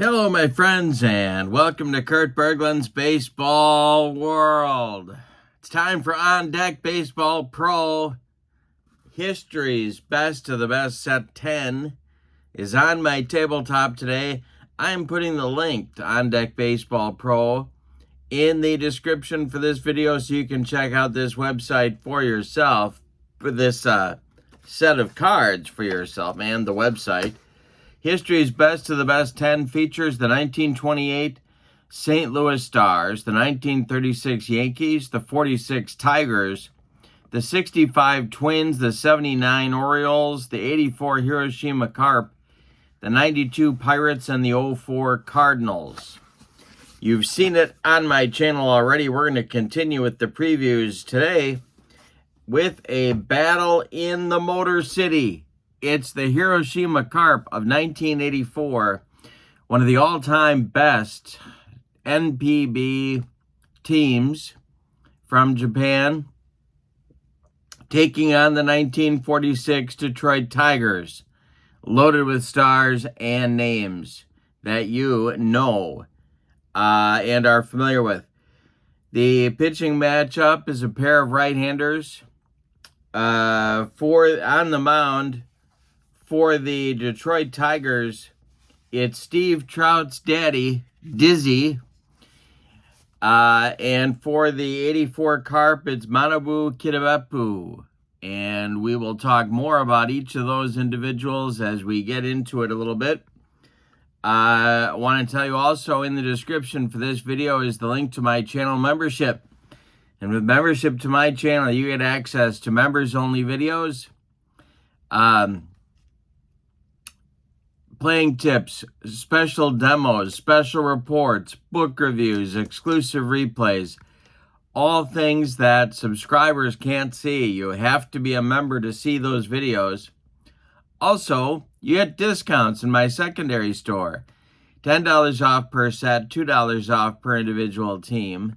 Hello, my friends, and welcome to Kurt Berglund's Baseball World. It's time for On Deck Baseball Pro. History's Best of the Best Set 10 is on my tabletop today. I'm putting the link to On Deck Baseball Pro in the description for this video so you can check out this website for yourself, for this set of cards for yourself and the website. History's Best of the Best 10 features the 1928 St. Louis Stars, the 1936 Yankees, the 46 Tigers, the 65 Twins, the 79 Orioles, the 84 Hiroshima Carp, the 92 Pirates, and the 04 Cardinals. You've seen it on my channel already. We're going to continue with the previews today with a battle in the Motor City. It's the Hiroshima Carp of 1984, one of the all-time best NPB teams from Japan, taking on the 1946 Detroit Tigers, loaded with stars and names that you know and are familiar with. The pitching matchup is a pair of right-handers. On the mound, for the Detroit Tigers, it's Steve Trout's daddy, Dizzy. And for the 84 Carp, it's Manabu Kitabeppu. And we will talk more about each of those individuals as we get into it a little bit. I want to tell you also in the description for this video is the link to my channel membership. And with membership to my channel, you get access to members-only videos, playing tips, special demos, special reports, book reviews, exclusive replays, all things that subscribers can't see. You have to be a member to see those videos. Also, you get discounts in my secondary store. $10 off per set, $2 off per individual team,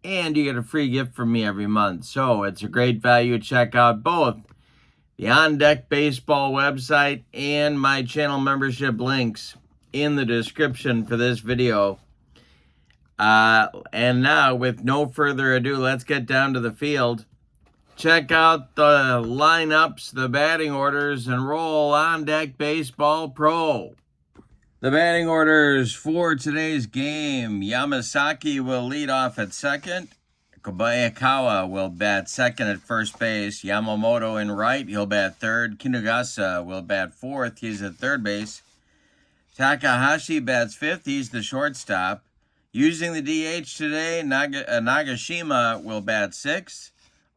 and you get a free gift from me every month. So it's a great value. Check out both the On Deck Baseball website and my channel membership links in the description for this video. And now, with no further ado, let's get down to the field. Check out the lineups, the batting orders, and roll On Deck Baseball Pro. The batting orders for today's game: Yamasaki will lead off at second. Kobayakawa will bat second at first base. Yamamoto in right, he'll bat third. Kinugasa will bat fourth, he's at third base. Takahashi bats fifth, he's the shortstop. Using the DH today, Nagashima will bat sixth.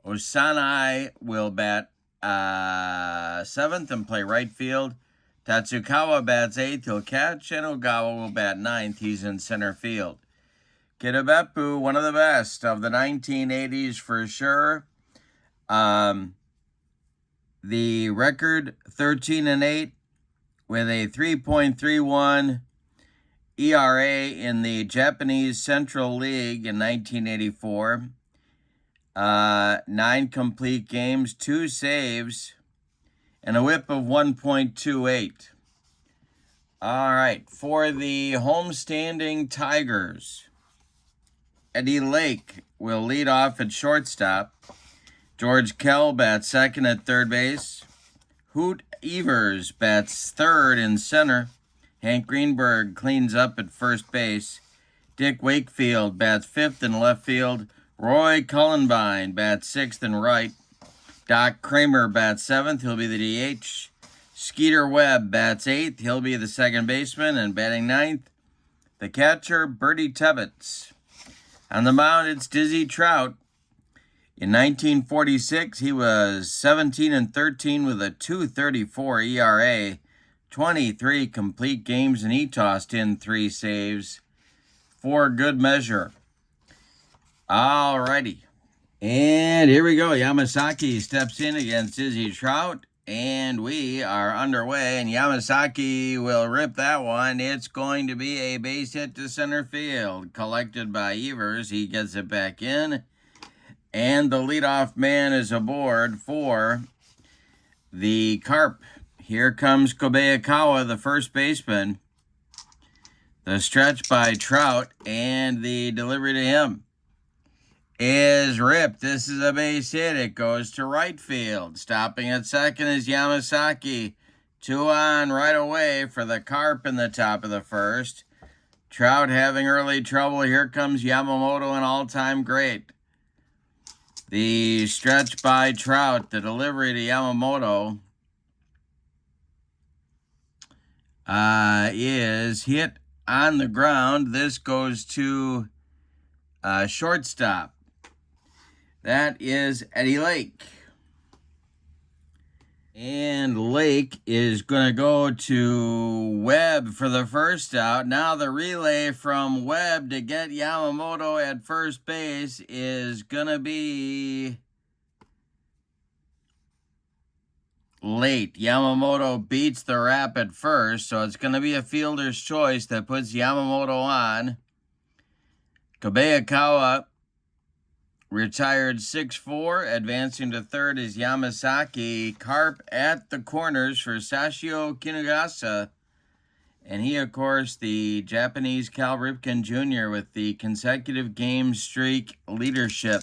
Osanai will bat seventh and play right field. Tatsukawa bats eighth, he'll catch. And Ogawa will bat ninth, he's in center field. Kitabeppu, one of the best of the 1980s for sure. The record 13-8 with a 3.31 ERA in the Japanese Central League in 1984. 9 complete games, 2 saves, and a whip of 1.28. All right, for the homestanding Tigers, Eddie Lake will lead off at shortstop. George Kell bats second at third base. Hoot Evers bats third in center. Hank Greenberg cleans up at first base. Dick Wakefield bats fifth in left field. Roy Cullenbine bats sixth in right. Doc Kramer bats seventh, he'll be the DH. Skeeter Webb bats eighth, he'll be the second baseman. And batting ninth, the catcher, Bertie Tebbetts. On the mound, it's Dizzy Trout. In 1946, he was 17-13 with a 2.34 ERA, 23 complete games, and he tossed in 3 saves for good measure. All righty. And here we go. Yamasaki steps in against Dizzy Trout, and we are underway, and Yamasaki will rip that one. It's going to be a base hit to center field, collected by Evers. He gets it back in, and the leadoff man is aboard for the Carp. Here comes Kobayakawa, the first baseman. The stretch by Trout, and the delivery to him is ripped. This is a base hit. It goes to right field. Stopping at second is Yamasaki. 2 on right away for the Carp in the top of the first. Trout having early trouble. Here comes Yamamoto, an all-time great. The stretch by Trout, the delivery to Yamamoto, is hit on the ground. This goes to shortstop. That is Eddie Lake. And Lake is going to go to Webb for the first out. Now the relay from Webb to get Yamamoto at first base is going to be late. Yamamoto beats the wrap at first, so it's going to be a fielder's choice that puts Yamamoto on. Kobayakawa retired 6-4. Advancing to third is Yamasaki. Carp at the corners for Sashio Kinugasa. And he, of course, the Japanese Cal Ripken Jr. with the consecutive game streak leadership.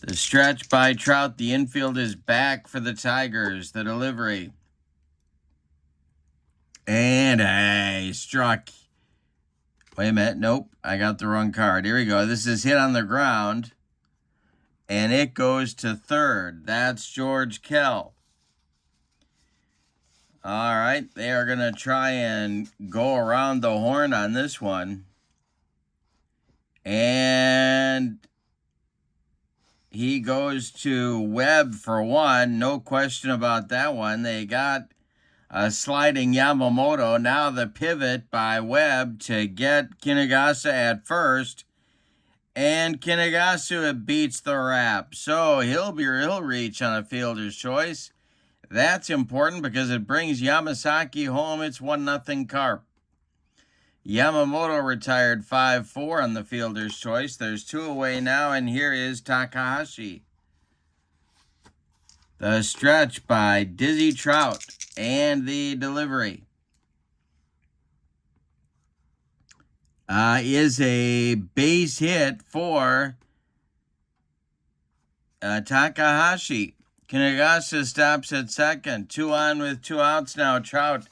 The stretch by Trout. The infield is back for the Tigers. The delivery. And I struck. Wait a minute. Nope. I got the wrong card. Here we go. This is hit on the ground. And it goes to third. That's George Kell. All right. They are going to try and go around the horn on this one. And he goes to Webb for one. No question about that one. They got sliding Yamamoto. Now the pivot by Webb to get Kinugasa at first. And Kinugasa beats the wrap. So he'll reach on a fielder's choice. That's important because it brings Yamasaki home. It's 1-0 Carp. Yamamoto retired 5-4 on the fielder's choice. There's 2 away now, and here is Takahashi. The stretch by Dizzy Trout, and the delivery is a base hit for Takahashi. Kinugasa stops at second. 2 on with 2 outs now. Trout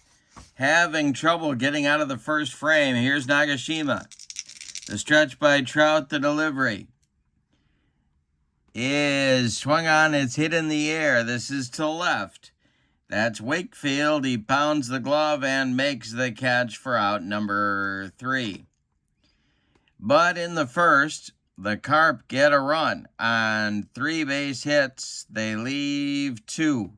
having trouble getting out of the first frame. Here's Nagashima. The stretch by Trout, the delivery is swung on. It's hit in the air. This is to left. That's Wakefield. He pounds the glove and makes the catch for out number 3. But in the first, the Carp get a run. On 3 base hits, they leave 2.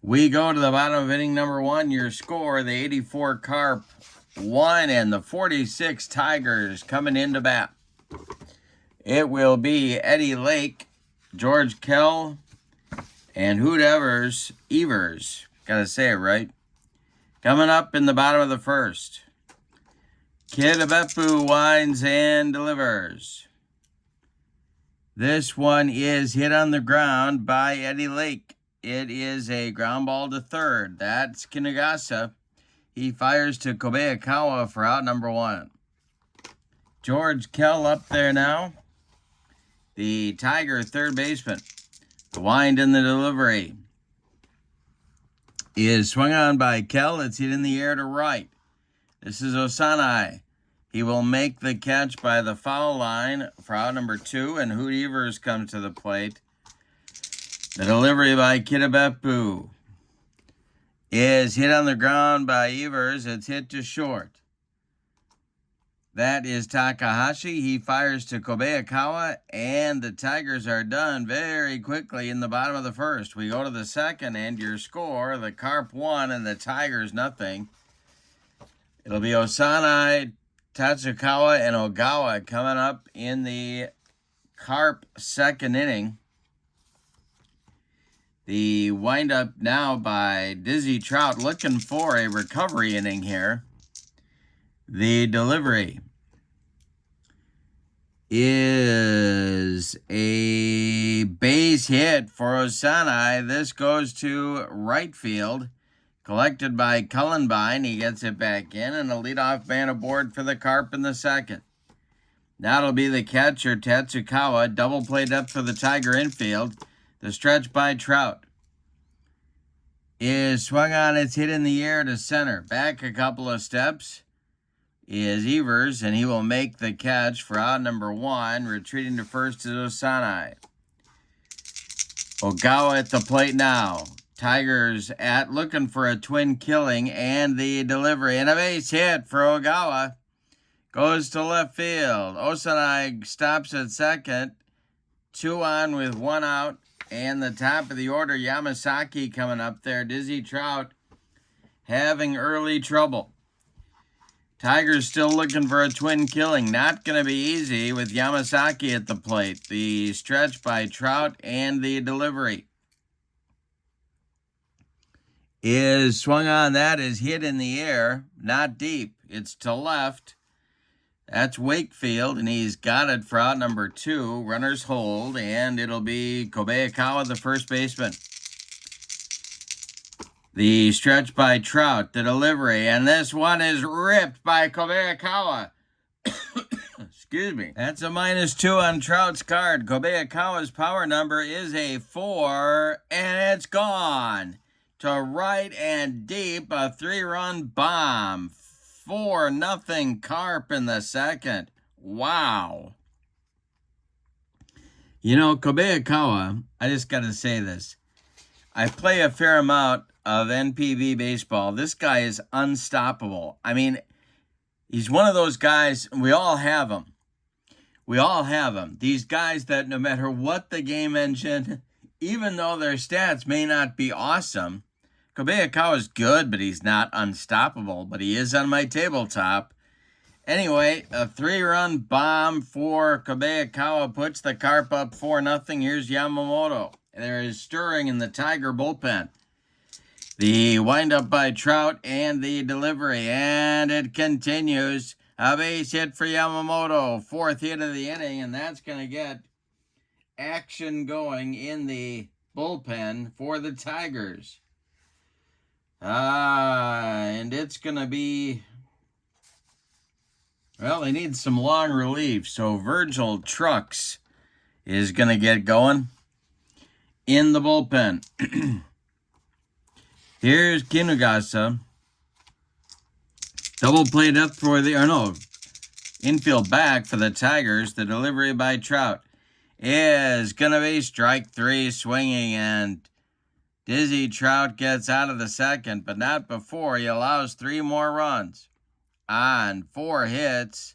We go to the bottom of inning number 1. Your score, the 84 Carp 1 and the 46 Tigers coming into bat. It will be Eddie Lake, George Kell, and Hoot Evers, gotta say it right, coming up in the bottom of the first. Kitabeppu winds and delivers. This one is hit on the ground by Eddie Lake. It is a ground ball to third. That's Kinugasa. He fires to Kobayakawa for out number 1. George Kell up there now. The Tiger third baseman. The wind and the delivery is swung on by Kell. It's hit in the air to right. This is Osanai. He will make the catch by the foul line for out number 2, and Hoot Evers comes to the plate. The delivery by Kitabeppu is hit on the ground by Evers. It's hit to short. That is Takahashi. He fires to Kobayakawa, and the Tigers are done very quickly in the bottom of the first. We go to the second, and your score, the Carp 1 and the Tigers 0. It'll be Osanai, Tatsukawa, and Ogawa coming up in the Carp second inning. The windup now by Dizzy Trout, looking for a recovery inning here. The delivery is a base hit for Osanai. This goes to right field. Collected by Cullenbine. He gets it back in, and a leadoff man aboard for the Carp in the second. That'll be the catcher, Tatsukawa. Double played up for the Tiger infield. The stretch by Trout is swung on. It's hit in the air to center. Back a couple of steps is Evers, and he will make the catch for out number 1. Retreating to first is Osanai. Ogawa at the plate now. Tigers looking for a twin killing, and the delivery. And a base hit for Ogawa. Goes to left field. Osanai stops at second. 2 on with 1 out. And the top of the order, Yamasaki coming up there. Dizzy Trout having early trouble. Tigers still looking for a twin killing. Not going to be easy with Yamasaki at the plate. The stretch by Trout and the delivery is swung on. That is hit in the air. Not deep. It's to left. That's Wakefield, and he's got it for out number 2. Runners hold, and it'll be Kobayakawa, the first baseman. The stretch by Trout, the delivery, and this one is ripped by Kobayakawa. Excuse me. That's a -2 on Trout's card. Kobayakawa's power number is a 4, and it's gone. To right and deep, a 3-run bomb. 4-0 Carp in the second. Wow. You know, Kobayakawa, I just got to say this. I play a fair amount of NPB baseball. This guy is unstoppable. I mean, he's one of those guys, we all have them. We all have them. These guys that no matter what the game engine, even though their stats may not be awesome, Kobayakawa is good, but he's not unstoppable. But he is on my tabletop. Anyway, a 3-run bomb for Kobayakawa puts the Carp up 4-0. Here's Yamamoto. There is stirring in the Tiger bullpen. The windup by Trout and the delivery, and it continues. A base hit for Yamamoto. 4th hit of the inning, and that's going to get action going in the bullpen for the Tigers. And it's going to be, well, they need some long relief. So Virgil Trucks is going to get going in the bullpen. Here's Kinugasa. Double played up for the, infield back for the Tigers. The delivery by Trout is going to be strike 3, swinging, and Dizzy Trout gets out of the second, but not before he allows 3 more runs on 4 hits.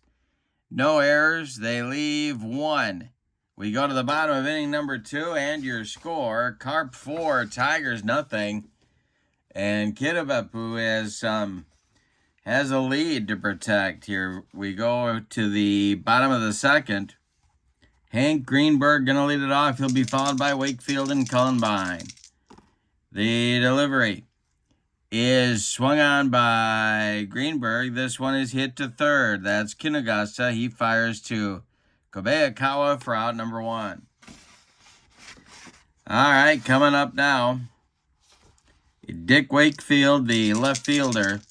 No errors. They leave 1. We go to the bottom of inning number 2, and your score, Carp 4, Tigers 0. And Kitabeppu has a lead to protect here. We go to the bottom of the second. Hank Greenberg going to lead it off. He'll be followed by Wakefield and Cullenbine. The delivery is swung on by Greenberg. This one is hit to third. That's Kinugasa. He fires to Kobayakawa for out number 1. All right, coming up now, Dick Wakefield, the left fielder.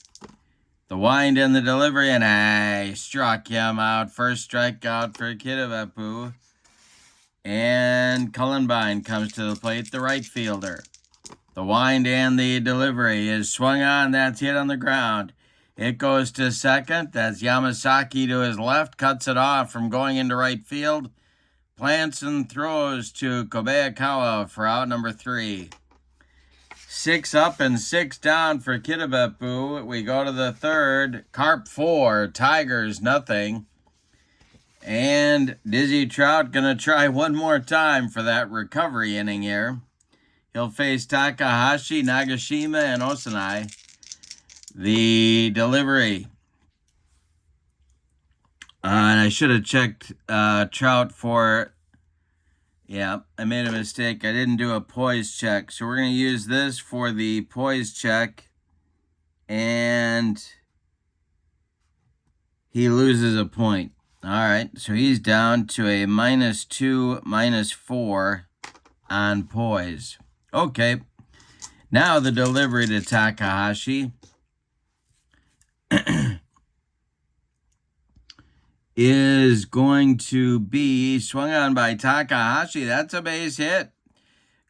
The wind and the delivery, and I struck him out. First strikeout for Kitabeppu. And Cullenbine comes to the plate, the right fielder. The wind and the delivery is swung on. That's hit on the ground. It goes to second. That's Yamasaki to his left. Cuts it off from going into right field. Plants and throws to Kobayakawa for out number 3. 6 up and 6 down for Kitabeppu. We go to the third. Carp 4, Tigers 0. And Dizzy Trout going to try one more time for that recovery inning here. He'll face Takahashi, Nagashima, and Osanai. The delivery. And I should have checked Trout for, yeah, I made a mistake. I didn't do a poise check. So we're going to use this for the poise check. And he loses a point. All right, so he's down to a -2, -4 on poise. Okay, Now the delivery to Takahashi is going to be swung on by Takahashi. That's a base hit.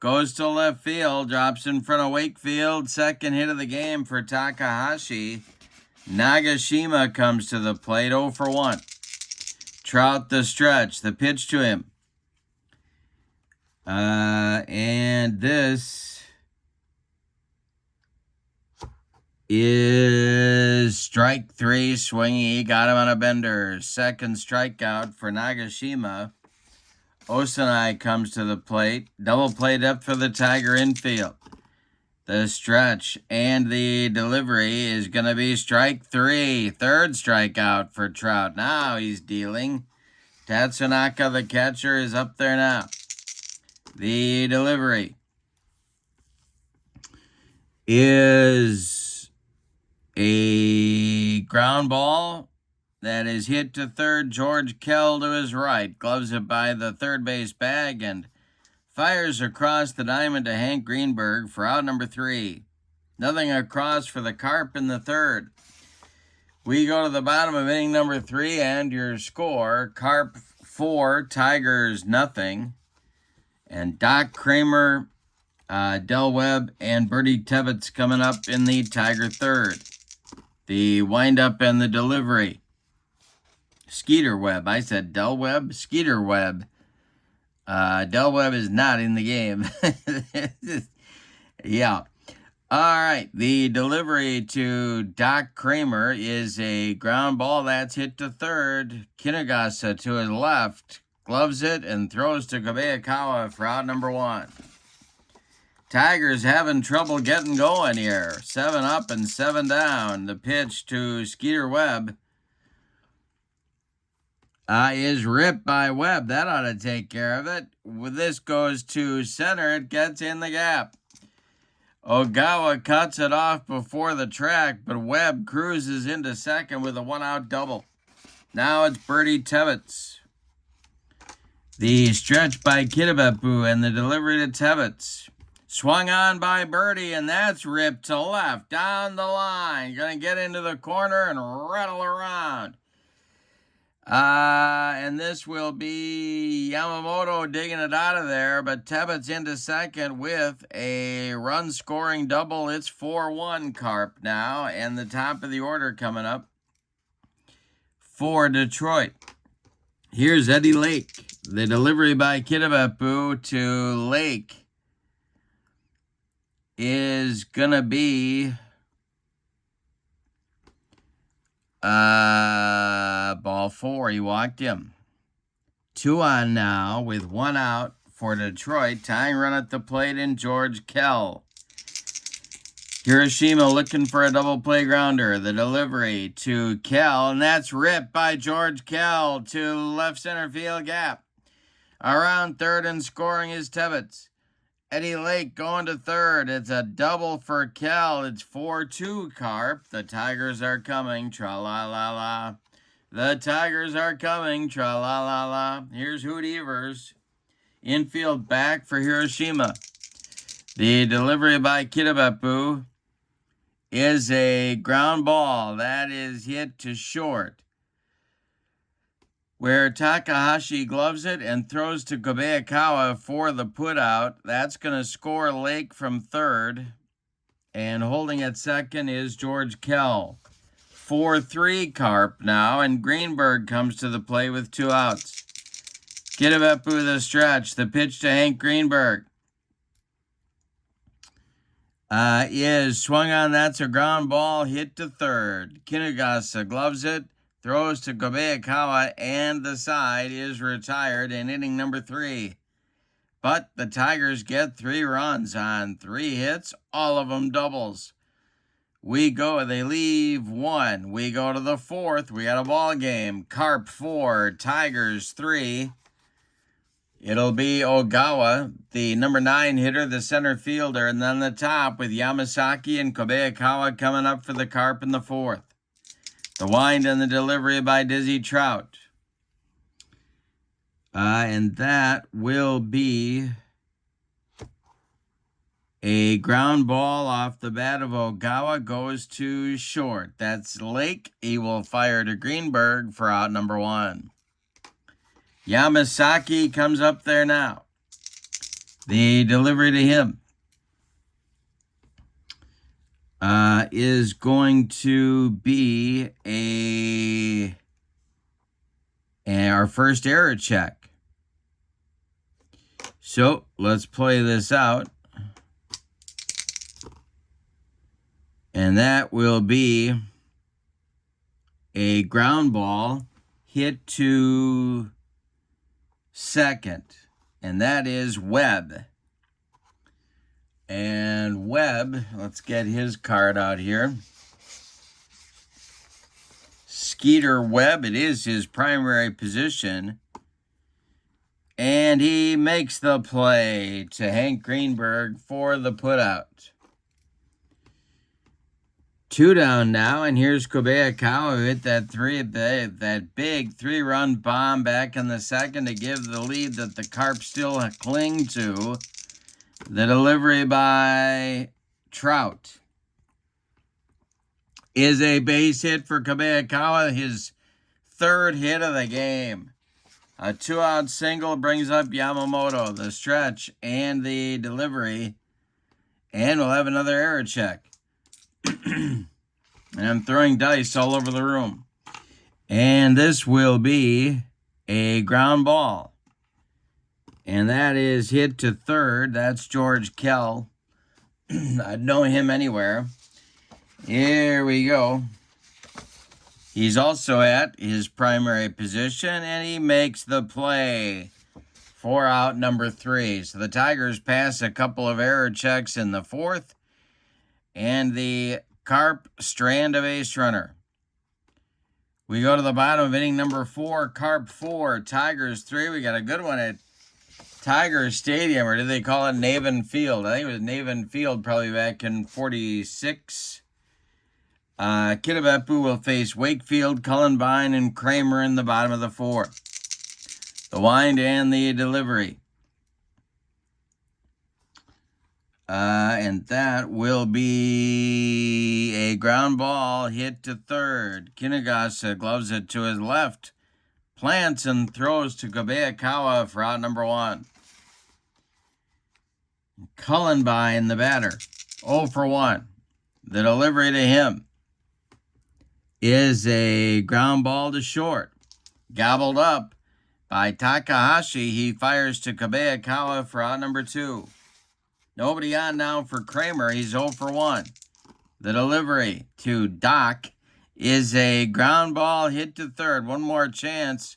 Goes to left field, drops in front of Wakefield. Second hit of the game for Takahashi. Nagashima comes to the plate, 0 for 1. Trout the stretch, the pitch to him. And this is strike 3, swinging. He got him on a bender. Second strikeout for Nagashima. Osanai comes to the plate. Double play up for the Tiger infield. The stretch and the delivery is going to be strike 3. Third strikeout for Trout. Now he's dealing. Tatsunaka, the catcher, is up there now. The delivery is a ground ball that is hit to third. George Kell to his right. Gloves it by the third base bag and fires across the diamond to Hank Greenberg for out number 3. Nothing across for the Carp in the third. We go to the bottom of inning number 3 and your score, Carp 4, Tigers nothing. And Doc Kramer, Del Webb, and Bertie Tebbets coming up in the Tiger third. The windup and the delivery. Skeeter Webb. I said Del Webb, Skeeter Webb. Del Webb is not in the game. Yeah. All right. The delivery to Doc Kramer is a ground ball that's hit to third. Kinagasa to his left. Gloves it and throws to Kobayakawa for out number 1. Tigers having trouble getting going here. 7 up and 7 down. The pitch to Skeeter Webb is ripped by Webb. That ought to take care of it. This goes to center. It gets in the gap. Ogawa cuts it off before the track, but Webb cruises into second with a 1-out double. Now it's Bertie Tebbets. The stretch by Kitabeppu and the delivery to Tebbets. Swung on by Bertie, and that's ripped to left, down the line. Going to get into the corner and rattle around. And this will be Yamamoto digging it out of there, but Tebbets into second with a run-scoring double. It's 4-1 Carp now, and the top of the order coming up for Detroit. Here's Eddie Lake. The delivery by Kitabeppu to Lake is going to be ball 4. He walked him. 2 on now with 1 out for Detroit. Tying run at the plate in George Kell. Hiroshima looking for a double play grounder. The delivery to Kell, and that's ripped by George Kell to left center field gap. Around third and scoring is Tebbets. Eddie Lake going to third. It's a double for Kell. It's 4-2 Carp. The Tigers are coming. Tra-la-la-la. The Tigers are coming. Tra-la-la-la. Here's Hoot Evers. Infield back for Hiroshima. The delivery by Kitabeppu is a ground ball that is hit to short, where Takahashi gloves it and throws to Kobayakawa for the putout. That's going to score Lake from third. And holding at second is George Kell. 4-3 Carp now, and Greenberg comes to the plate with 2 outs. Kitabeppu the stretch. The pitch to Hank Greenberg is swung on. That's a ground ball hit to third. Kinagasa gloves it. Throws to Kobayakawa, and the side is retired in inning number 3. But the Tigers get 3 runs on 3 hits, all of them doubles. They leave 1. We go to the 4th. We got a ball game. Carp 4, Tigers 3. It'll be Ogawa, the number 9 hitter, the center fielder, and then the top with Yamasaki and Kobayakawa coming up for the Carp in the 4th. The wind and the delivery by Dizzy Trout. And that will be A ground ball off the bat of Ogawa goes to short. That's Lake. He will fire to Greenberg for out number 1. Yamasaki comes up there now. The delivery to him is going to be our first error check. So let's play this out. And that will be a ground ball hit to second. And that is Webb. And Webb, let's get his card out here. Skeeter Webb, it is his primary position. And he makes the play to Hank Greenberg for the putout. 2 down now, and here's Kitabeppu who hit that big 3-run bomb back in the second to give the lead that the Carp still cling to. The delivery by Trout is a base hit for Kitabeppu, his 3rd hit of the game. A 2-out single brings up Yamamoto, the stretch, and the delivery. And we'll have another error check. And I'm throwing dice all over the room. And this will be a ground ball. And that is hit to third. That's George Kell. I'd know him anywhere. Here we go. He's also at his primary position, and he makes the play for out number 3. So the Tigers pass a couple of error checks in the 4th. And the Carp strand a base runner. We go to the bottom of inning number 4. Carp 4, Tigers 3. We got a good one at Tiger Stadium, or did they call it Navin Field? I think it was Navin Field probably back in 46. Kitabeppu will face Wakefield, Cullenbine, and Kramer in the bottom of the 4th. The wind and the delivery. And that will be a ground ball hit to third. Kinugasa gloves it to his left, plants and throws to Kitabeppu for out number 1. Cullenbine, the batter, 0 for 1. The delivery to him is a ground ball to short. Gobbled up by Takahashi. He fires to Kitabeppu for out number 2. Nobody on now for Kramer. He's 0 for 1. The delivery to Doc is a ground ball hit to third. One more chance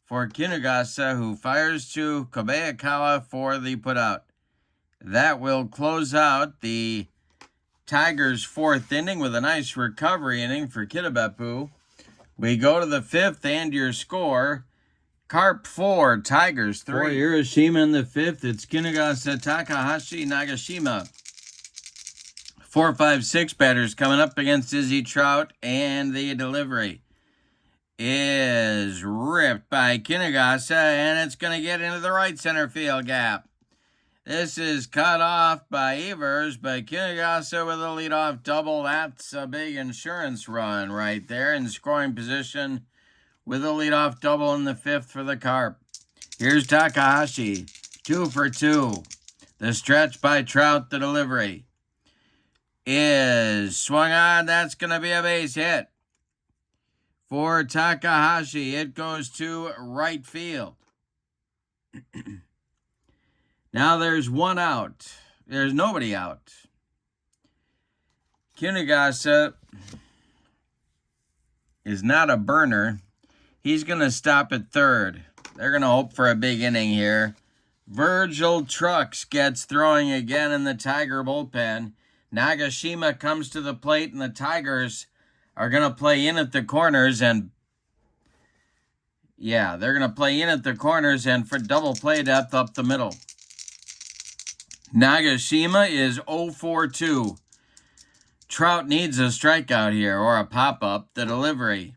for Kinugasa, who fires to Kitabeppu for the putout. That will close out the Tigers' 4th inning with a nice recovery inning for Kitabeppu. We go to the 5th, and your score: Carp 4, Tigers 3. For Hiroshima in the 5th, it's Kinugasa, Takahashi, Nagashima. 4, 5, 6 batters coming up against Izzy Trout, and the delivery is ripped by Kinugasa, and it's going to get into the right center field gap. This is cut off by Evers, but Kinugasa with a leadoff double. That's a big insurance run right there in scoring position with a leadoff double in the 5th for the Carp. Here's Takahashi, 2 for 2. The stretch by Trout, the delivery is swung on. That's going to be a base hit for Takahashi. It goes to right field. Now there's one out. There's nobody out. Kinugasa is not a burner. He's going to stop at third. They're going to hope for a big inning here. Virgil Trucks gets throwing again in the Tiger bullpen. Nagashima comes to the plate, and the Tigers are going to play in at the corners. And yeah, they're going to play in at the corners and for double play depth up the middle. Nagashima is 0 for 2. Trout needs a strikeout here or a pop-up. The delivery.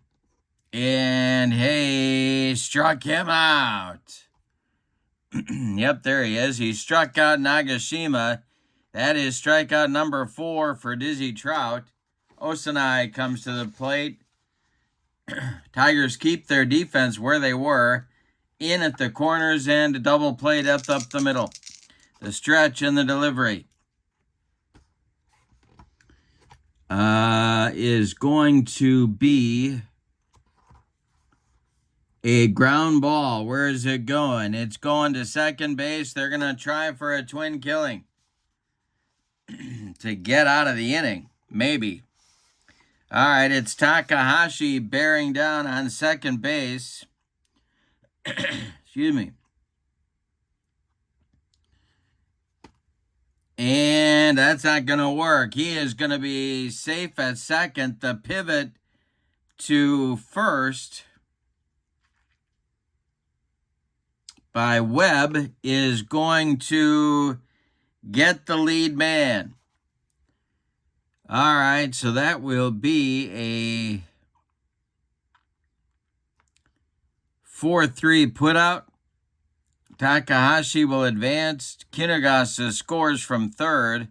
And hey, struck him out. Yep, there he is. He struck out Nagashima. That is strikeout number 4 for Dizzy Trout. Osanai comes to the plate. Tigers keep their defense where they were, in at the corners and a double play depth up the middle. The stretch and the delivery is going to be a ground ball. Where is it going? It's going to second base. They're going to try for a twin killing to get out of the inning, maybe. All right, it's Takahashi bearing down on second base. Excuse me. And that's not going to work. He is going to be safe at second. The pivot to first by Webb is going to get the lead man. All right, so that will be a 4-3 putout. Takahashi will advance. Kinugasa scores from third.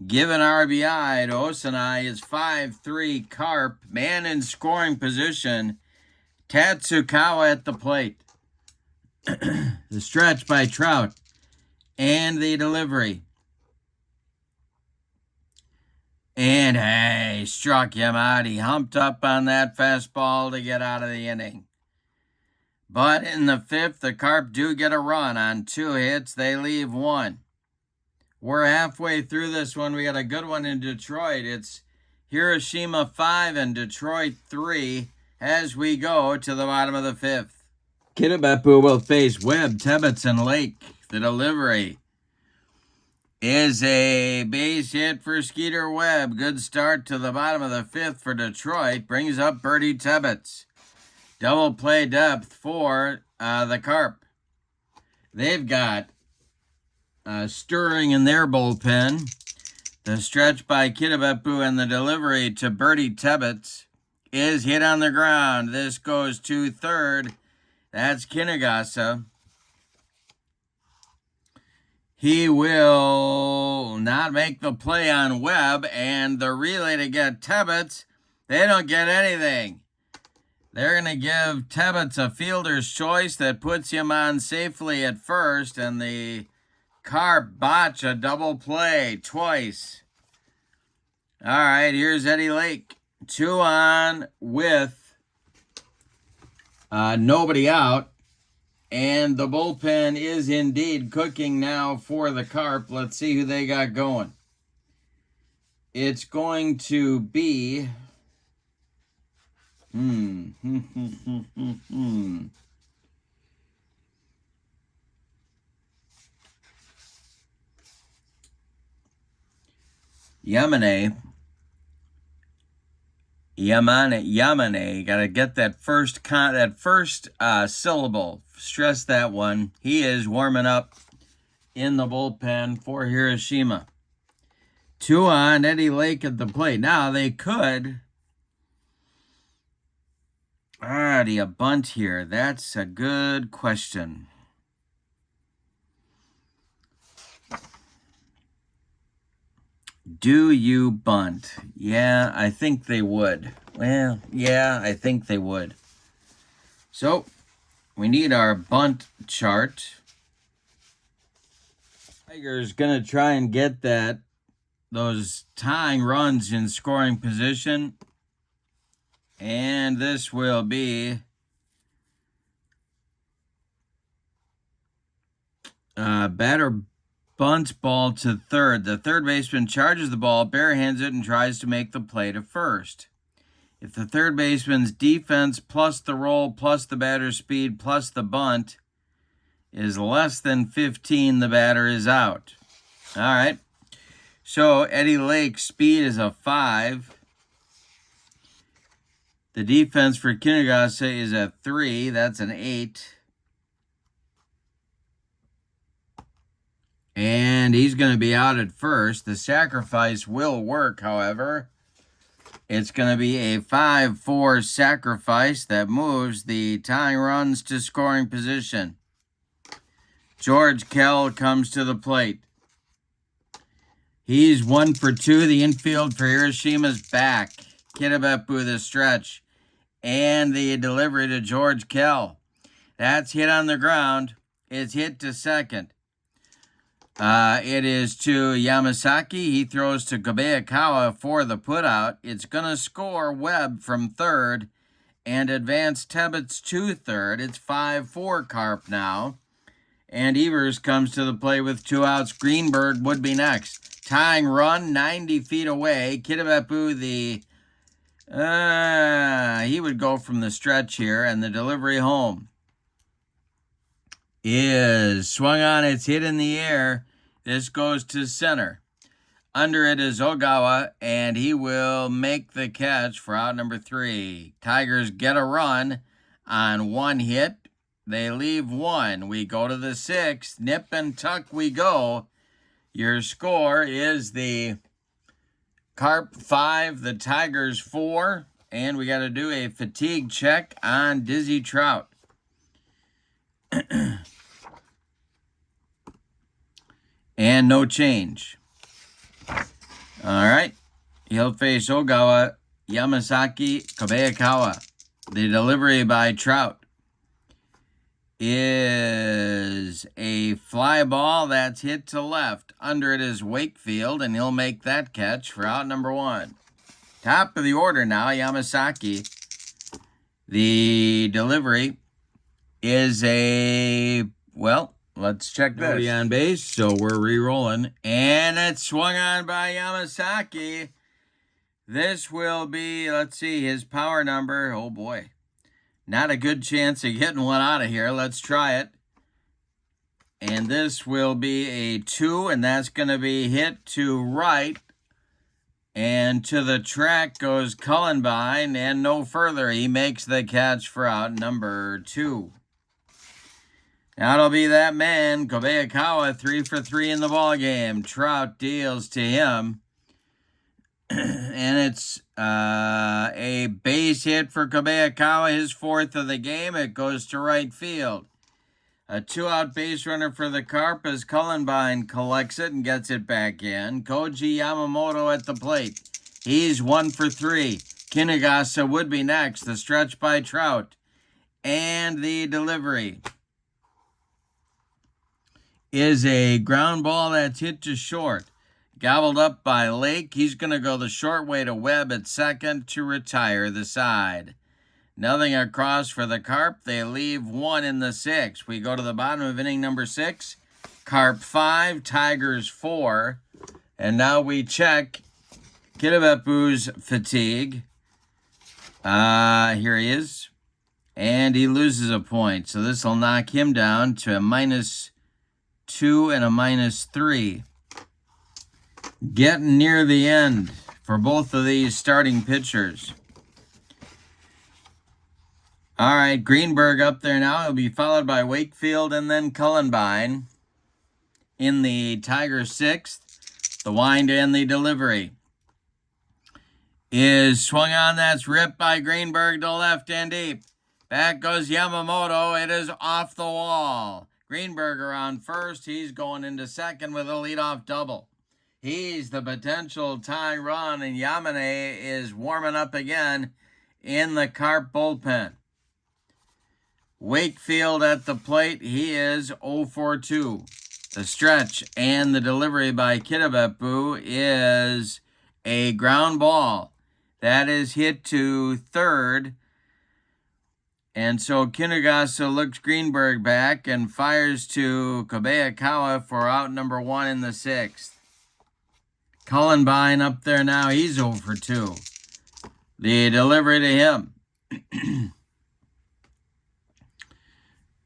Given RBI to Osanai is 5-3 Carp. Man in scoring position. Tatsukawa at the plate. The stretch by Trout. And the delivery. And hey, struck him out. He humped up on that fastball to get out of the inning. But in the fifth, the Carp do get a run on 2 hits. They leave 1. We're halfway through this one. We got a good one in Detroit. It's Hiroshima 5 and Detroit 3 as we go to the bottom of the 5th. Kitabeppu will face Webb, Tebbets, and Lake. The delivery is a base hit for Skeeter Webb. Good start to the bottom of the 5th for Detroit. Brings up Birdie Tebbets. Double play depth for the Carp. They've got Stirring in their bullpen. The stretch by Kitabeppu and the delivery to Birdie Tebbets is hit on the ground. This goes to third. That's Kinugasa. He will not make the play on Webb, and the relay to get Tebbets, they don't get anything. They're going to give Tebbets a fielder's choice that puts him on safely at first, and the Carp botch a double play twice. All right, here's Eddie Lake. 2 on with nobody out, and the bullpen is indeed cooking now for the Carp. Let's see who they got going. It's going to be... Yamane. Got to get that first syllable. Stress that one. He is warming up in the bullpen for Hiroshima. 2 on, Eddie Lake at the plate. Now they could... do you bunt here? That's a good question. Do you bunt? Yeah, I think they would. Well, yeah, I think they would. So, we need our bunt chart. Tiger's going to try and get those tying runs in scoring position. And this will be batter bunts ball to third. The third baseman charges the ball, barehands it, and tries to make the play to first. If the third baseman's defense plus the roll plus the batter's speed plus the bunt is less than 15, the batter is out. All right. So Eddie Lake's speed is a 5. The defense for Kinugasa is a 3. That's an 8. And he's going to be out at first. The sacrifice will work, however. It's going to be a 5-4 sacrifice that moves the tying runs to scoring position. George Kell comes to the plate. He's 1 for 2. The infield for Hiroshima's back. Kitabeppu the stretch. And the delivery to George Kell. That's hit on the ground. It's hit to second. It is to Yamasaki. He throws to Kobayakawa for the putout. It's going to score Webb from third and advance Tebbets to third. It's 5-4 Carp now. And Evers comes to the plate with 2 outs. Greenberg would be next. Tying run 90 feet away. Kitabeppu, he would go from the stretch here, and the delivery home is swung on. It's hit in the air. This goes to center. Under it is Ogawa, and he will make the catch for out number 3. Tigers get a run on 1 hit. They leave 1. We go to the 6th. Nip and tuck we go. Your score is the Carp 5, the Tigers 4, and we got to do a fatigue check on Dizzy Trout. And no change. All right. He'll face Ogawa, Yamasaki, Kobayakawa. The delivery by Trout is a fly ball that's hit to left. Under it is Wakefield, and he'll make that catch for out number 1. Top of the order now, Yamasaki. The delivery is let's check this. Nobody on base, so we're re-rolling. And it's swung on by Yamasaki. This will be, let's see, his power number. Oh, boy. Not a good chance of getting one out of here. Let's try it. And this will be a 2, and that's going to be hit to right. And to the track goes Cullenbine, and no further. He makes the catch for out number 2. That'll be that man, Kobayakawa, 3 for 3 in the ballgame. Trout deals to him. And it's a base hit for Kobayakawa, his 4th of the game. It goes to right field. A 2-out base runner for the Carp as Cullenbine collects it and gets it back in. Koji Yamamoto at the plate. He's 1 for 3. Kinugasa would be next. The stretch by Trout. And the delivery is a ground ball that's hit to short. Gobbled up by Lake. He's going to go the short way to Webb at second to retire the side. Nothing across for the Carp. They leave 1 in the 6th. We go to the bottom of inning number 6. Carp 5, Tigers 4. And now we check Kitabeppu's fatigue. Here he is. And he loses a point. So this will knock him down to a -2 and a -3. Getting near the end for both of these starting pitchers. All right, Greenberg up there now. He'll be followed by Wakefield and then Cullenbine in the Tigers 6th. The wind and the delivery is swung on. That's ripped by Greenberg to left and deep. Back goes Yamamoto. It is off the wall. Greenberg around first. He's going into second with a leadoff double. He's the potential tie run, and Yamane is warming up again in the Carp bullpen. Wakefield at the plate. He is 0 for 2. The stretch and the delivery by Kitabeppu is a ground ball that is hit to third. And so Kinugasa looks Greenberg back and fires to Kobayakawa for out number 1 in the 6th. Cullenbine up there now. He's 0 for 2. The delivery to him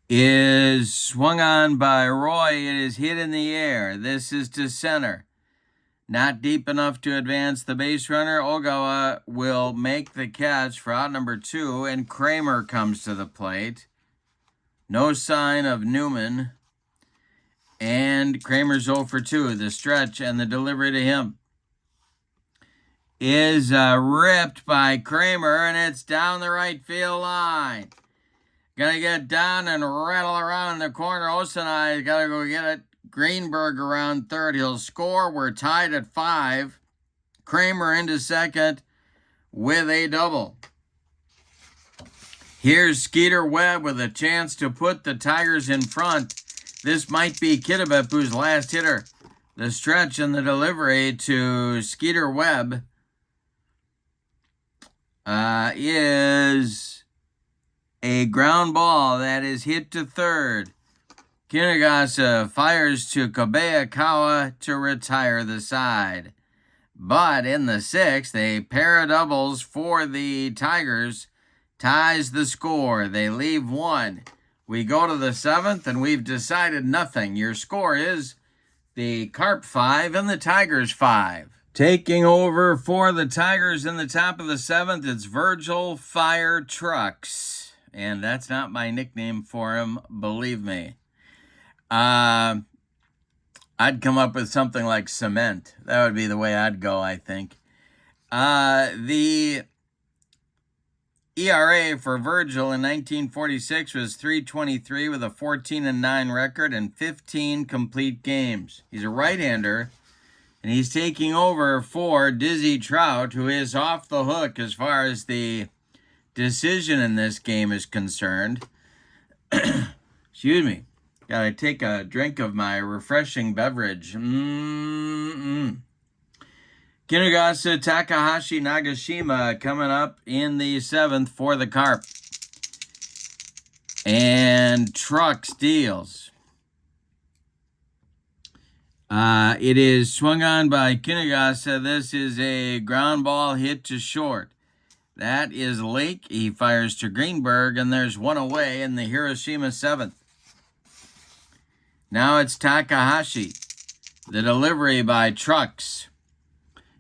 is swung on by Roy. It is hit in the air. This is to center. Not deep enough to advance the base runner. Ogawa will make the catch for out number 2, and Kramer comes to the plate. No sign of Newman. And Kramer's 0 for 2. The stretch and the delivery to him is ripped by Kramer, and it's down the right field line. Gonna get down and rattle around in the corner. Osanai got to go get it. Greenberg around third. He'll score. We're tied at 5. Kramer into second with a double. Here's Skeeter Webb with a chance to put the Tigers in front. This might be Kitabeppu's last hitter. The stretch and the delivery to Skeeter Webb is a ground ball that is hit to third. Kinugasa fires to Kobayakawa to retire the side. But in the 6th, a pair of doubles for the Tigers ties the score. They leave 1. We go to the 7th, and we've decided nothing. Your score is the Carp 5 and the Tigers 5. Taking over for the Tigers in the top of the 7th, it's Virgil Fire Trucks. And that's not my nickname for him, believe me. I'd come up with something like Cement. That would be the way I'd go, I think. The ERA for Virgil in 1946 was .323 with a 14-9 record and 15 complete games. He's a right-hander, and he's taking over for Dizzy Trout, who is off the hook as far as the decision in this game is concerned. Excuse me. Gotta take a drink of my refreshing beverage. Kinugasa, Takahashi, Nagashima coming up in the 7th for the Carp. And Truck steals. It is swung on by Kinugasa. This is a ground ball hit to short. That is Lake. He fires to Greenberg, and there's one away in the Hiroshima 7th. Now it's Takahashi. The delivery by Trucks.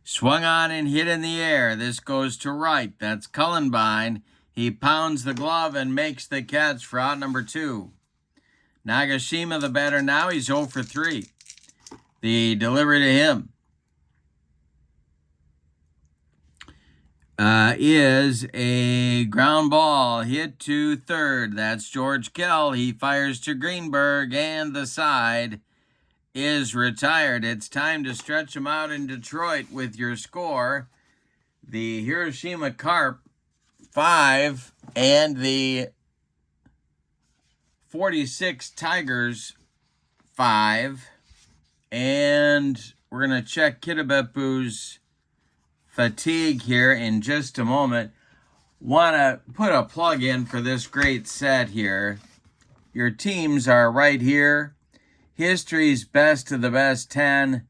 Swung on and hit in the air. This goes to right. That's Cullenbine. He pounds the glove and makes the catch for out number 2. Nagashima, the batter now. He's 0 for 3. The delivery to him is a ground ball hit to third. That's George Kell. He fires to Greenberg, and the side is retired. It's time to stretch them out in Detroit with your score. The Hiroshima Carp 5 and the 46 Tigers 5. And we're going to check Kitabeppu's fatigue here in just a moment. Want to put a plug in for this great set here. Your teams are right here. History's best of the best 10.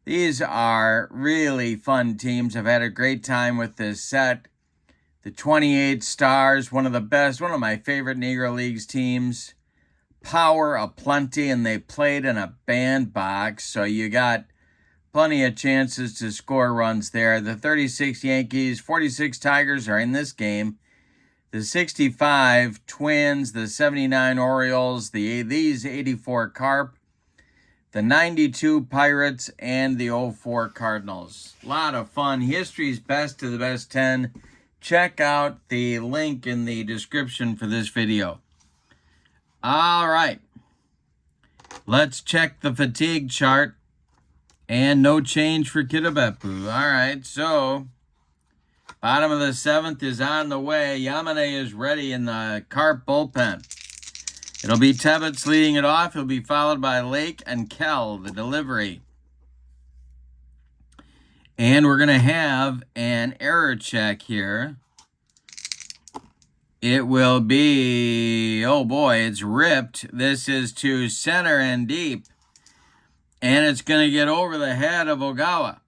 These are really fun teams. I've had a great time with this set. The 28 Stars, one of the best, one of my favorite Negro Leagues teams. Power aplenty, and they played in a bandbox, so you got plenty of chances to score runs there. The 36 Yankees, 46 Tigers are in this game. The 65 Twins, the 79 Orioles, these 84 Carp, the 92 Pirates, and the 04 Cardinals. A lot of fun. History's best of the best 10. Check out the link in the description for this video. All right. Let's check the fatigue chart. And no change for Kitabeppu. All right, so bottom of the 7th is on the way. Yamane is ready in the Carp bullpen. It'll be Tebbets leading it off. He'll be followed by Lake and Kell, the delivery. And we're going to have an error check here. It will be, oh boy, it's ripped. This is to center and deep. And it's going to get over the head of Ogawa.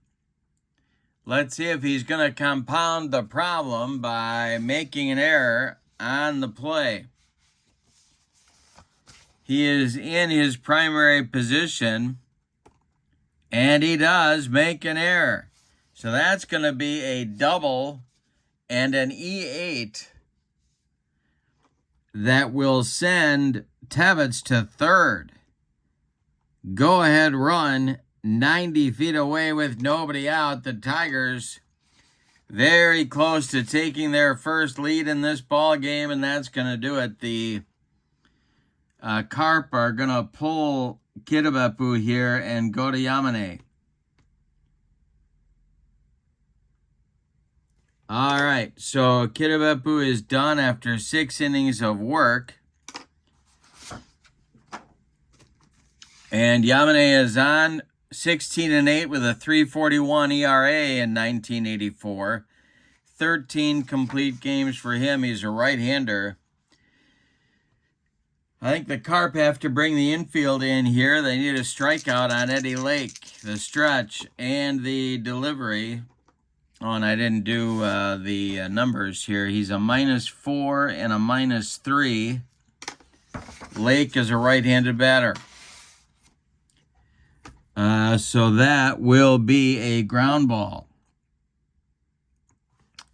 Let's see if he's going to compound the problem by making an error on the play. He is in his primary position, and he does make an error. So that's going to be a double and an E8 that will send Tebbets to third. Go-ahead run 90 feet away with nobody out. The Tigers very close to taking their first lead in this ball game, and that's going to do it. The Carp are going to pull Kitabeppu here and go to Yamane. All right, so Kitabeppu is done after 6 innings of work. And Yamane is on 16-8 with a 3.41 ERA in 1984. 13 complete games for him. He's a right-hander. I think the Carp have to bring the infield in here. They need a strikeout on Eddie Lake, the stretch, and the delivery. Oh, and I didn't do the numbers here. He's a -4 and a -3. Lake is a right-handed batter. So that will be a ground ball.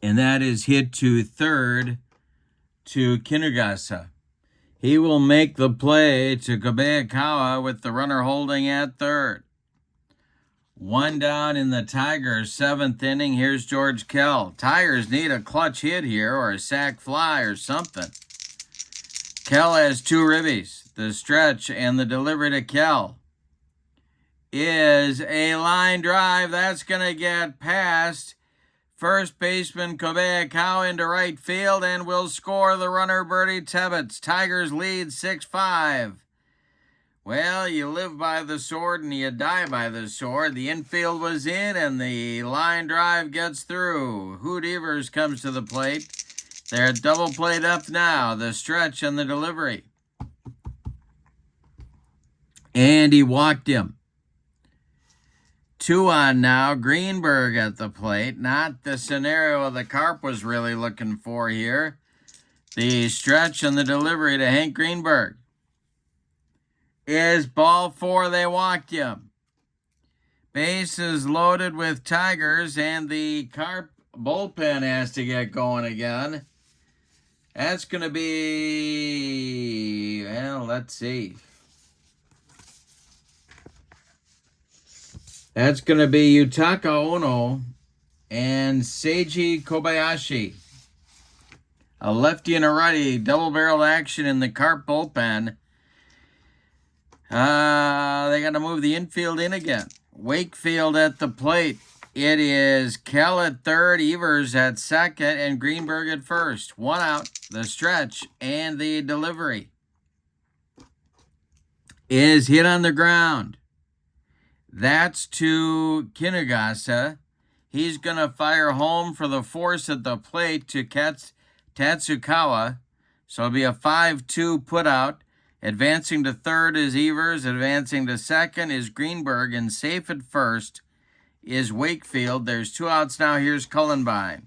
And that is hit to third to Kinugasa. He will make the play to Kitabeppu with the runner holding at third. 1 down in the Tigers' 7th inning. Here's George Kell. Tigers need a clutch hit here or a sac fly or something. Kell has 2 ribbies. The stretch and the delivery to Kell is a line drive. That's going to get past first baseman Kitabeppu into right field and will score the runner Bertie Tebbets. Tigers lead 6-5. Well, you live by the sword and you die by the sword. The infield was in and the line drive gets through. Hoot Evers comes to the plate. They're double played up now. The stretch and the delivery. And he walked him. 2 on now. Greenberg at the plate. Not the scenario the Carp was really looking for here. The stretch and the delivery to Hank Greenberg is ball 4. They walked him. Bases loaded with Tigers, and the Carp bullpen has to get going again. That's going to be, well, let's see. That's going to be Yutaka Ono and Seiji Kobayashi. A lefty and a righty, double-barreled action in the Carp bullpen. They got to move the infield in again. Wakefield at the plate. It is Kell at third, Evers at second, and Greenberg at first. 1 out, the stretch, and the delivery is hit on the ground. That's to Kinugasa. He's going to fire home for the force at the plate to Tatsukawa. So it'll be a 5-2 putout. Advancing to third is Evers. Advancing to second is Greenberg. And safe at first is Wakefield. There's 2 outs now. Here's Cullenbine.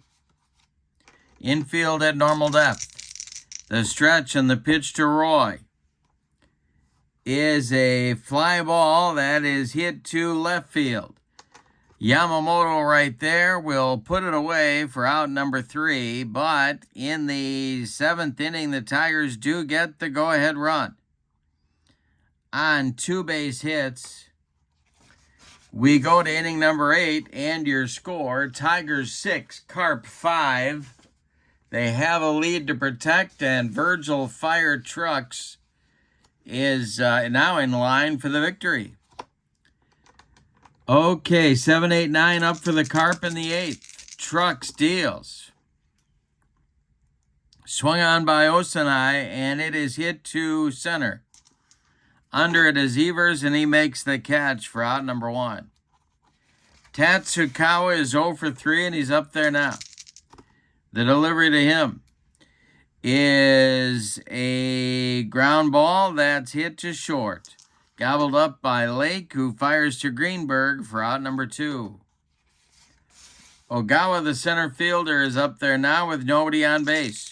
Infield at normal depth. The stretch and the pitch to Roy is a fly ball that is hit to left field. Yamamoto right there will put it away for out number 3, but in the 7th inning, the Tigers do get the go-ahead run. On 2 base hits, we go to inning number 8, and your score, Tigers 6, Carp 5. They have a lead to protect, and Virgil Fire Trucks is now in line for the victory. Okay, 7, 8, 9 up for the Carp in the 8th. Trucks deals. Swung on by Osanai, and it is hit to center. Under it is Evers, and he makes the catch for out number 1. Tatsukawa is 0 for 3, and he's up there now. The delivery to him is a ground ball that's hit to short. Gobbled up by Lake, who fires to Greenberg for out number 2. Ogawa, the center fielder, is up there now with nobody on base.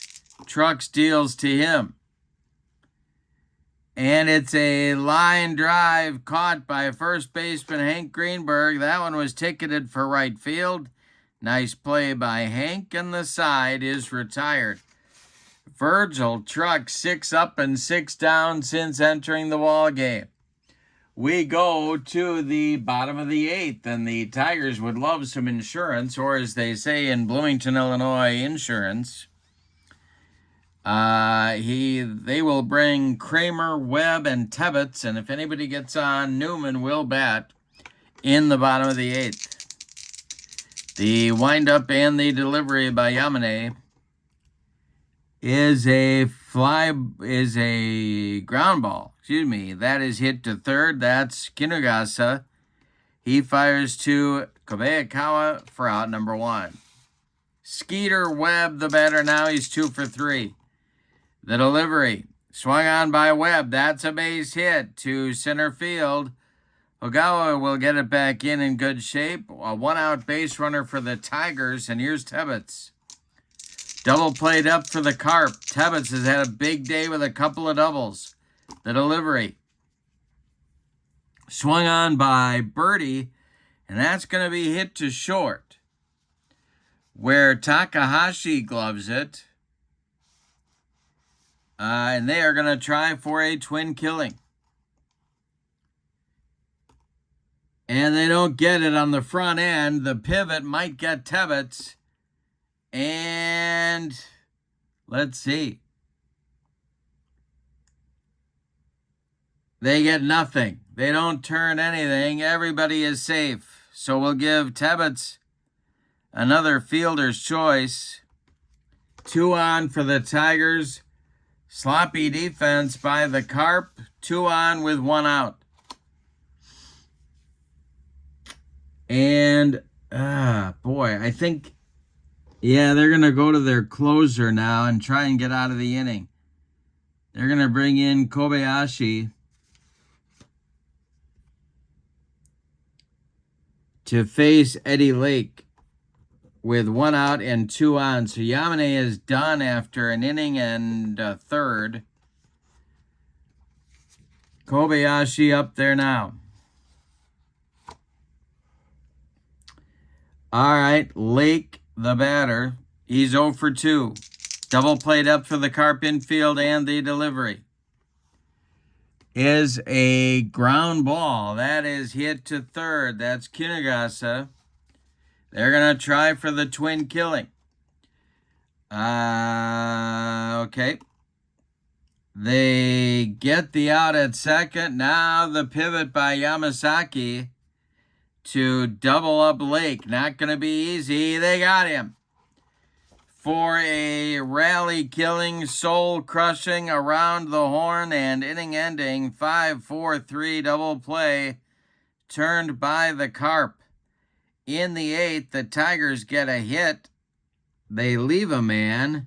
Trucks deals to him. And it's a line drive caught by first baseman Hank Greenberg. That one was ticketed for right field. Nice play by Hank, and the side is retired. Virgil Trucks 6 up and 6 down since entering the ball game. We go to the bottom of the 8th, and the Tigers would love some insurance, or as they say in Bloomington, Illinois, insurance. They will bring Kramer, Webb, and Tebbets, and if anybody gets on, Newman will bat in the bottom of the 8th. The windup and the delivery by Yamane is a ground ball. Excuse me. That is hit to third. That's Kinugasa. He fires to Kobayakawa for out number 1. Skeeter Webb, the batter now. He's 2 for 3. The delivery swung on by Webb. That's a base hit to center field. Ogawa will get it back in good shape. A 1-out base runner for the Tigers, and here's Tebbets. Double played up for the Carp. Tebbets has had a big day with a couple of doubles. The delivery swung on by Birdie, and that's going to be hit to short, where Takahashi gloves it. And they are going to try for a twin killing. And they don't get it on the front end. The pivot might get Tebbets. And let's see. They get nothing. They don't turn anything. Everybody is safe. So we'll give Tebbets another fielder's choice. 2 on for the Tigers. Sloppy defense by the Carp. 2 on with 1 out. And, boy, I think, they're going to go to their closer now and try and get out of the inning. They're going to bring in Kobayashi to face Eddie Lake with 1 out and 2 on. So Yamane is done after an inning and a third. Kobayashi up there now. All right, Lake, the batter. He's 0 for 2. Double played up for the Carp infield, and the delivery is a ground ball. That is hit to third. That's Kinugasa. They're going to try for the twin killing. Okay. They get the out at second. Now the pivot by Yamasaki to double up Lake. Not going to be easy. They got him for a rally-killing, soul-crushing, around the horn and inning-ending 5-4-3 double play turned by the Carp. In the 8th, the Tigers get a hit. They leave a man,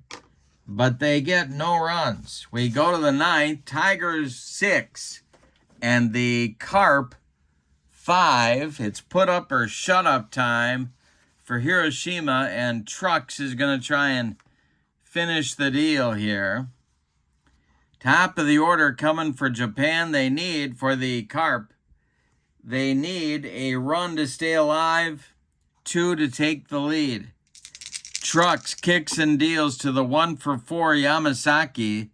but they get no runs. We go to the 9th, Tigers 6, and the Carp 5. It's put up or shut up time for Hiroshima, and Trucks is going to try and finish the deal here. Top of the order coming for Japan. They need, for the Carp, they need a run to stay alive, 2 to take the lead. Trucks kicks and deals to the 1 for 4 Yamasaki.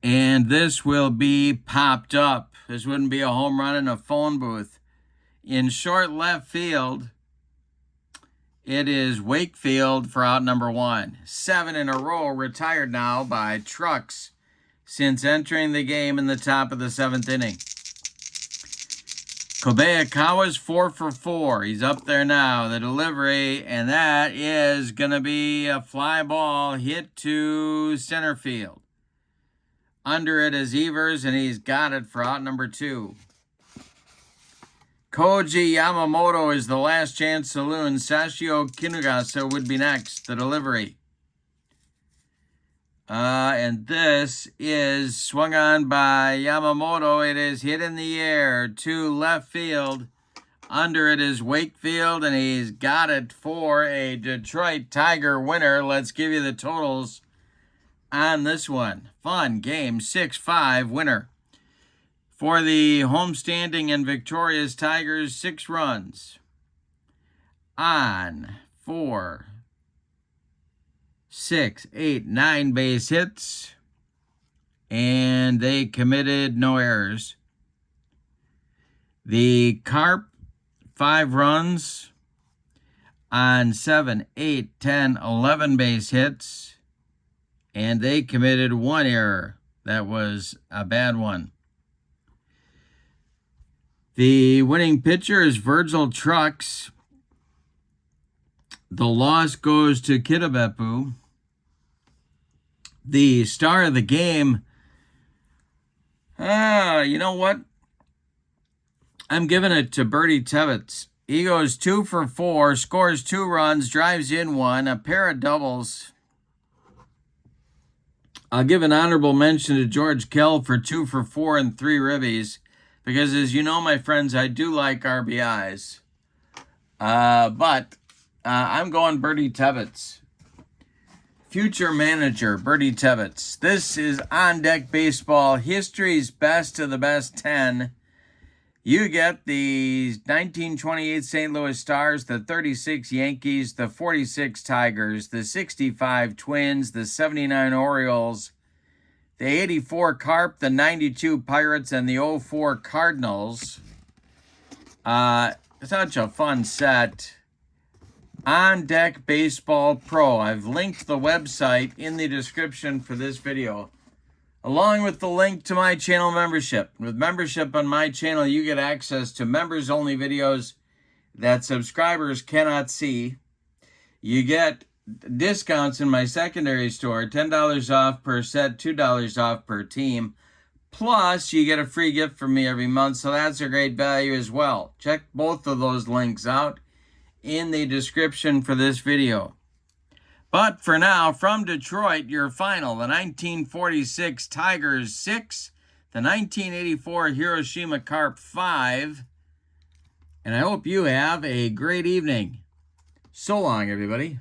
And this will be popped up. This wouldn't be a home run in a phone booth. In short left field, it is Wakefield for out number 1. 7 in a row retired now by Trucks since entering the game in the top of the 7th inning. Kobayakawa's 4 for 4. He's up there now. The delivery, and that is going to be a fly ball hit to center field. Under it is Evers, and he's got it for out number 2. Koji Yamamoto is the last chance saloon. Sashio Kinugasa would be next. The delivery. And this is swung on by Yamamoto. It is hit in the air to left field. Under it is Wakefield, and he's got it for a Detroit Tiger winner. Let's give you the totals on this one. Fun game, 6-5 winner. For the homestanding and victorious Tigers, 6 runs on 4, 6, 8, 9 base hits, and they committed no errors. The Carp, 5 runs on 7, 8, 10, 11 base hits, and they committed one error. That was a bad one. The winning pitcher is Virgil Trucks. The loss goes to Kitabeppu. The star of the game, you know what? I'm giving it to Bertie Tebbets. He goes 2 for 4, scores 2 runs, drives in 1, a pair of doubles. I'll give an honorable mention to George Kell for 2 for 4 and 3 ribbies, because as you know, my friends, I do like RBIs. But I'm going Bertie Tebbets. Future manager, Bertie Tebbets. This is On Deck Baseball, history's best of the best 10. You get the 1928 St. Louis Stars, the 36 Yankees, the 46 Tigers, the 65 Twins, the 79 Orioles, the 84 Carp, the 92 Pirates, and the 04 Cardinals. Such a fun set. On Deck Baseball Pro. I've linked the website in the description for this video, along with the link to my channel membership. With membership on my channel, you get access to members-only videos that subscribers cannot see. You get discounts in my secondary store, $10 off per set, $2 off per team. Plus, you get a free gift from me every month, so that's a great value as well. Check both of those links out in the description for this video. But for now, from Detroit, your final, the 1946 Tigers 6, the 1984 Hiroshima Carp 5. And I hope you have a great evening. So long, everybody.